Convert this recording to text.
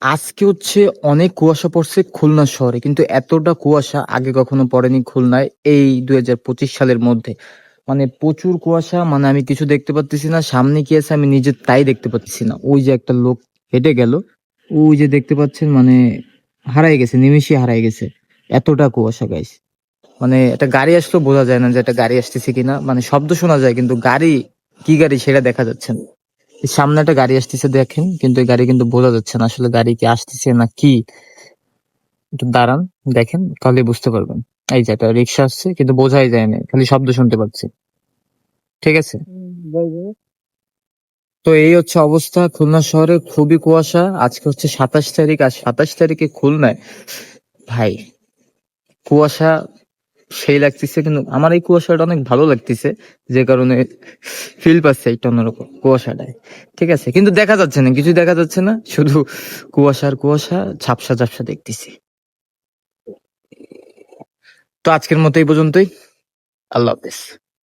আজকে হচ্ছে অনেক কুয়াশা পড়ছে খুলনা শহরে, কিন্তু এতটা কুয়াশা আগে কখনো পড়েনি খুলনায় এই 2025 সালের মধ্যে। মানে প্রচুর কুয়াশা, মানে আমি কিছু দেখতে পাচ্ছি না, সামনে কি আছে আমি নিজে তাই দেখতে পাচ্ছি না। ওই যে একটা লোক হেঁটে গেল, ওই যে দেখতে পাচ্ছেন, মানে হারাই গেছে, নিমেষে হারাই গেছে। এতটা কুয়াশা গাইস, মানে একটা গাড়ি আসলেও বোঝা যায় না যে একটা গাড়ি আসতেছে কিনা, মানে শব্দ শোনা যায় কিন্তু গাড়ি, কি গাড়ি সেটা দেখা যাচ্ছে না। এই সামনে একটা গাড়ি আসতেছে দেখেন, কিন্তু এই গাড়ি কিন্তু বোঝা যাচ্ছে না আসলে গাড়ি কি আসতেছে না কি। একটু দাঁড়ান, দেখেন তাহলে বুঝতে পারবেন। এই যে একটা রিক্সা আসছে কিন্তু বোঝাই যায় না, খালি শব্দ শুনতে পাচ্ছি। ঠিক আছে, তো এই হচ্ছে অবস্থা খুলনা শহরে, খুবই কুয়াশা। আজকে হচ্ছে 27 তারিখ, আর 27 তারিখে খুলনায় ভাই কুয়াশা সেই লাগতেছে, কিন্তু আমার এই কুয়াশাটা অনেক ভালো লাগতেছে, যে কারণে ফিল পাচ্ছে একটা অন্যরকম কুয়াশাটায়। ঠিক আছে, কিন্তু দেখা যাচ্ছে না, কিছু দেখা যাচ্ছে না, শুধু কুয়াশার কুয়াশা, ঝাপসা ঝাপসা দেখতেছি। তো আজকের মতো এই পর্যন্তই। আল্লাহ হাফেজ।